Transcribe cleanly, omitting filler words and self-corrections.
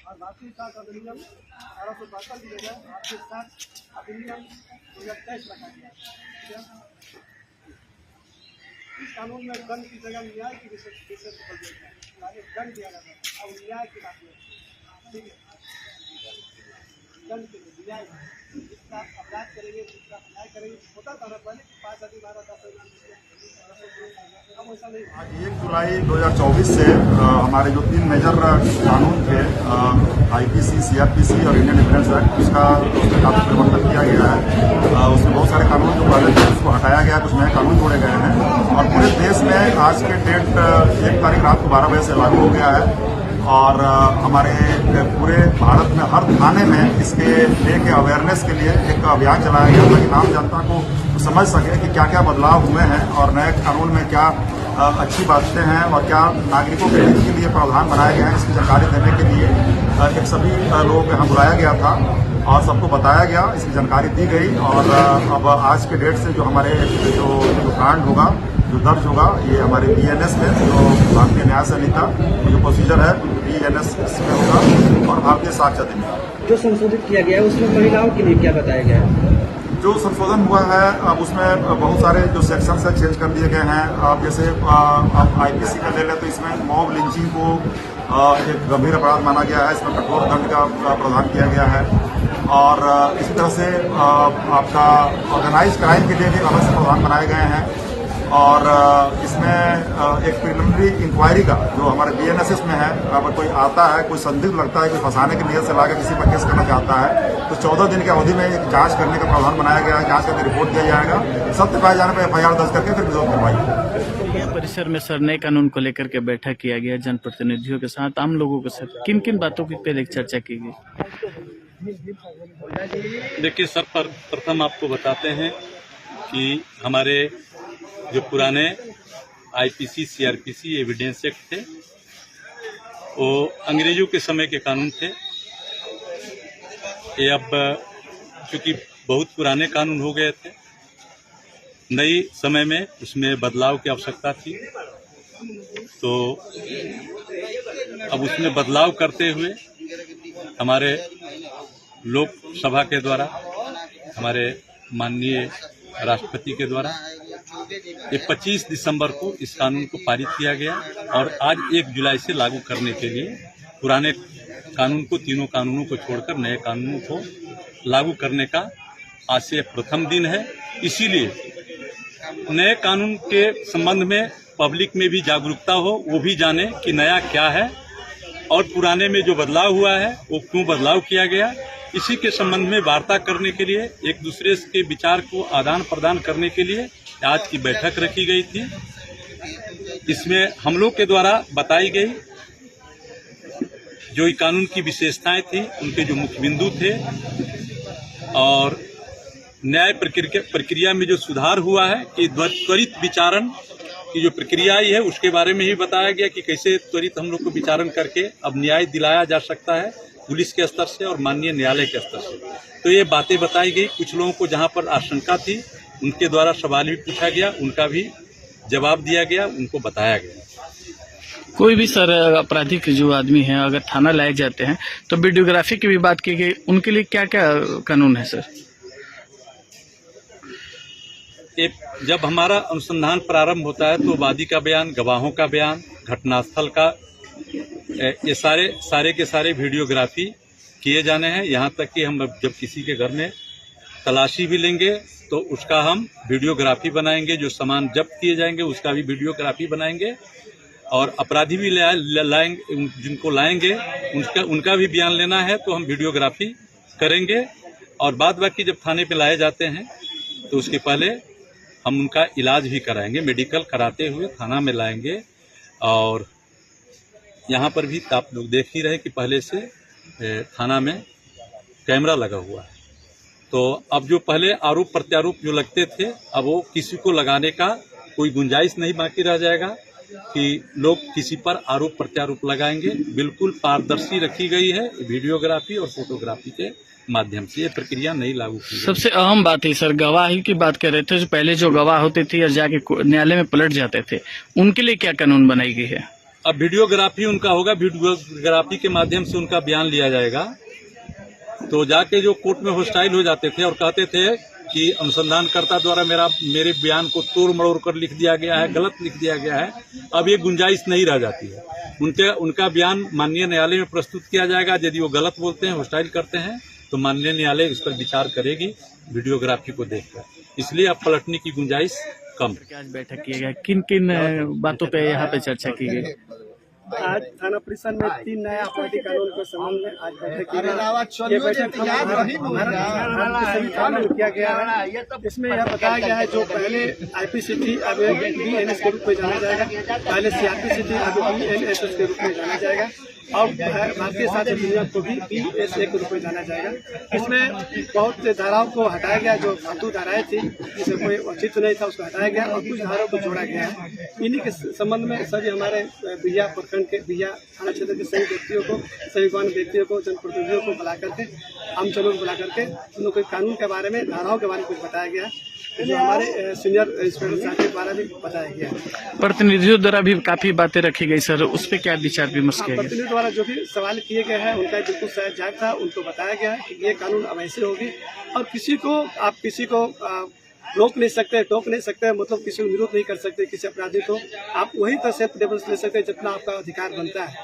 और भारतीय साठ अधिनियम 1862 की जगह भारतीय साठ अधिनियम 2023 रखा गया। इस कानून में दंड की जगह न्याय की विशेष पकड़ दिया गया, यानी दंड दिया जाता है। अब न्याय की बात है, ठीक है, दंड के लिए न्याय, जिसका अपराध करेंगे, जिसका न्याय करेंगे, होता था ना पहले 5 आदमी 12 अब ऐसा नहीं। आज 1 जुलाई 2024 से हमारे जो 3 मेजर कानून थे, आईपीसी, सीआरपीसी और इंडियन डिफेंस एक्ट, उसमें काफी परिवर्तन किया गया है। उसमें बहुत सारे कानून जो पहले थे उसको हटाया गया, कुछ नए कानून जोड़े गए हैं और पूरे देश में आज के डेट 1 तारीख रात को 12 बजे से लागू हो गया है। और हमारे पूरे भारत में हर थाने में इसके लेके अवेयरनेस के लिए एक अभियान चलाया गया ताकि आम जनता को समझ सके कि क्या क्या बदलाव हुए हैं और नए कानून में क्या अच्छी बातें हैं और क्या नागरिकों के हित के लिए प्रावधान बनाए गए हैं। इसकी जानकारी देने के लिए एक सभी लोगों को यहाँ बुलाया गया था और सबको बताया गया, इसकी जानकारी दी गई। और अब आज के डेट से जो हमारे जो कांड होगा, जो दर्ज होगा, ये हमारे बीएनएस में, जो भारतीय न्याय संहिता जो प्रोसीजर है बीएनएस में होगा और भारतीय साक्ष्य अधिनियम जो संशोधित किया गया है उसमें महिलाओं के लिए क्या बताया गया है? जो संशोधन हुआ है अब उसमें बहुत सारे जो सेक्शन है चेंज कर दिए गए हैं। अब जैसे आप आईपीसी का ले लें तो इसमें मॉब लिंचिंग को एक गंभीर अपराध माना गया है, इसमें कठोर दंड का प्रावधान किया गया है। और इसी तरह से आपका ऑर्गेनाइज क्राइम के लिए भी अलग से प्रावधान बनाए गए हैं। और इसमें एक प्रिलिमिनरी इंक्वायरी का जो हमारे बीएनएसएस में है, अगर कोई आता है, कोई संदिग्ध लगता है, कोई फंसाने की नीयत से लाकर किसी पर केस करना चाहता है तो 14 दिन की अवधि में एक जांच करने का प्रावधान बनाया गया है। जांच करके रिपोर्ट दिया जाएगा, सत्य पाए जाने पर एफआईआर दर्ज करके फिर विरोध करवाई। परिसर में सर नए कानून को लेकर के बैठक किया गया, जनप्रतिनिधियों के साथ, आम लोगों के साथ किन किन बातों की पहले चर्चा की गई? देखिए सर, प्रथम आपको बताते हैं कि हमारे जो पुराने आईपीसी, सीआरपीसी, एविडेंस एक्ट थे, वो अंग्रेजों के समय के कानून थे। ये अब चूंकि बहुत पुराने कानून हो गए थे, नई समय में उसमें बदलाव की आवश्यकता थी, तो अब उसमें बदलाव करते हुए हमारे लोकसभा के द्वारा, हमारे माननीय राष्ट्रपति के द्वारा ये 25 दिसंबर को इस कानून को पारित किया गया और आज 1 जुलाई से लागू करने के लिए पुराने कानून को, तीनों कानूनों को छोड़कर नए कानूनों को लागू करने का आज से प्रथम दिन है। इसीलिए नए कानून के संबंध में पब्लिक में भी जागरूकता हो, वो भी जाने कि नया क्या है और पुराने में जो बदलाव हुआ है वो क्यों बदलाव किया गया। इसी के संबंध में वार्ता करने के लिए, एक दूसरे के विचार को आदान प्रदान करने के लिए आज की बैठक रखी गई थी। इसमें हम लोग के द्वारा बताई गई जो कानून की विशेषताएं थी, उनके जो मुख्य बिंदु थे और न्याय प्रक्रिया में जो सुधार हुआ है कि त्वरित विचारण की जो प्रक्रिया आई है उसके बारे में ही बताया गया कि कैसे त्वरित हम लोग को विचारण करके अब न्याय दिलाया जा सकता है पुलिस के स्तर से और माननीय न्यायालय के स्तर से। तो ये बातें बताई गई। कुछ लोगों को जहां पर आशंका थी उनके द्वारा सवाल भी पूछा गया, उनका भी जवाब दिया गया, उनको बताया गया। कोई भी सर आपराधिक जो आदमी है अगर थाना लाए जाते हैं तो वीडियोग्राफी की भी बात की गई, उनके लिए क्या क्या कानून है सर? जब हमारा अनुसंधान प्रारंभ होता है तो वादी का बयान, गवाहों का बयान, घटनास्थल का, ये सारे के सारे वीडियोग्राफी किए जाने हैं। यहाँ तक कि हम जब किसी के घर में तलाशी भी लेंगे तो उसका हम वीडियोग्राफी बनाएंगे, जो सामान जब्त किए जाएंगे उसका भी वीडियोग्राफी बनाएंगे और अपराधी भी लाएंगे, जिनको लाएंगे उनका भी बयान लेना है तो हम वीडियोग्राफी करेंगे। और बाद बाकी जब थाने पे लाए जाते हैं तो उसके पहले हम उनका इलाज भी कराएंगे, मेडिकल कराते हुए थाना में लाएंगे। और यहाँ पर भी आप लोग देख ही रहे कि पहले से थाना में कैमरा लगा हुआ है, तो अब जो पहले आरोप प्रत्यारोप जो लगते थे अब वो किसी को लगाने का कोई गुंजाइश नहीं बाकी रह जाएगा कि लोग किसी पर आरोप प्रत्यारोप लगाएंगे। बिल्कुल पारदर्शी रखी गई है वीडियोग्राफी और फोटोग्राफी के माध्यम से, ये प्रक्रिया नहीं लागू की। सबसे अहम बात है सर, गवाही की बात कर रहे थे, जो पहले जो गवाह होते थे और जाके न्यायालय में पलट जाते थे, उनके लिए क्या कानून बनाई गई है? अब वीडियोग्राफी उनका होगा, वीडियोग्राफी के माध्यम से उनका बयान लिया जाएगा। तो जाके जो कोर्ट में होस्टाइल हो जाते थे और कहते थे कि अनुसंधानकर्ता द्वारा मेरे बयान को तोड़ मरोड़ कर लिख दिया गया है, गलत लिख दिया गया है, अब ये गुंजाइश नहीं रह जाती है। उनका बयान माननीय न्यायालय में प्रस्तुत किया जाएगा। यदि वो गलत बोलते हैं, होस्टाइल करते हैं, तो माननीय न्यायालय इस पर विचार करेगी वीडियोग्राफी को देखकर। इसलिए अब पलटने की गुंजाइश कम। आज बैठक किया गया, किन किन बातों पे यहाँ पे चर्चा की गई? आज थाना परिसर में 3 नया आपराधिक कानून के संबंध में आज बैठक की गई। ये बैठक किया गया है। इसमें यह बताया गया है जो पहले आईपीसी थी अब बीएनएस के रूप में जाना जाएगा, पहले सीआरपीसी थी अब बीएनएसएस के रूप में जाना जाएगा, और भारतीय साक्ष्य अधिनियम को भी बीएसए के रूप में जाना जाएगा। इसमें बहुत से धाराओं को हटाया गया, जो फालतू धाराएं थी जिसे कोई उचित नहीं था उसको हटाया गया और कुछ धाराओं को जोड़ा गया है। इन्हीं के संबंध में सभी हमारे बिहिया प्रखंड के बिहिया थाना क्षेत्र के सभी व्यक्तियों को, सभी गौण व्यक्तियों को, जनप्रतिनिधियों को बुला करके, आम जनों को बुला करके उन लोग कानून के बारे में, धाराओं के बारे में कुछ बताया गया, जो हमारे सीनियर इंस्पेक्टर साहब के द्वारा भी बताया गया। प्रतिनिधियों द्वारा भी काफी बातें रखी गई सर, उस पर क्या विचार विमर्श किया गया? प्रतिनिधियों द्वारा जो भी सवाल किए गए हैं उनका बिल्कुल सही जायज था। उनको बताया गया है कि ये कानून अब ऐसे होगी और किसी को रोक नहीं सकते, टोक नहीं सकते, मतलब किसी को विरोध नहीं कर सकते। किसी अपराधी को आप वही तरह से सेल्फ डिफेंस ले सकते हैं जितना आपका अधिकार बनता है।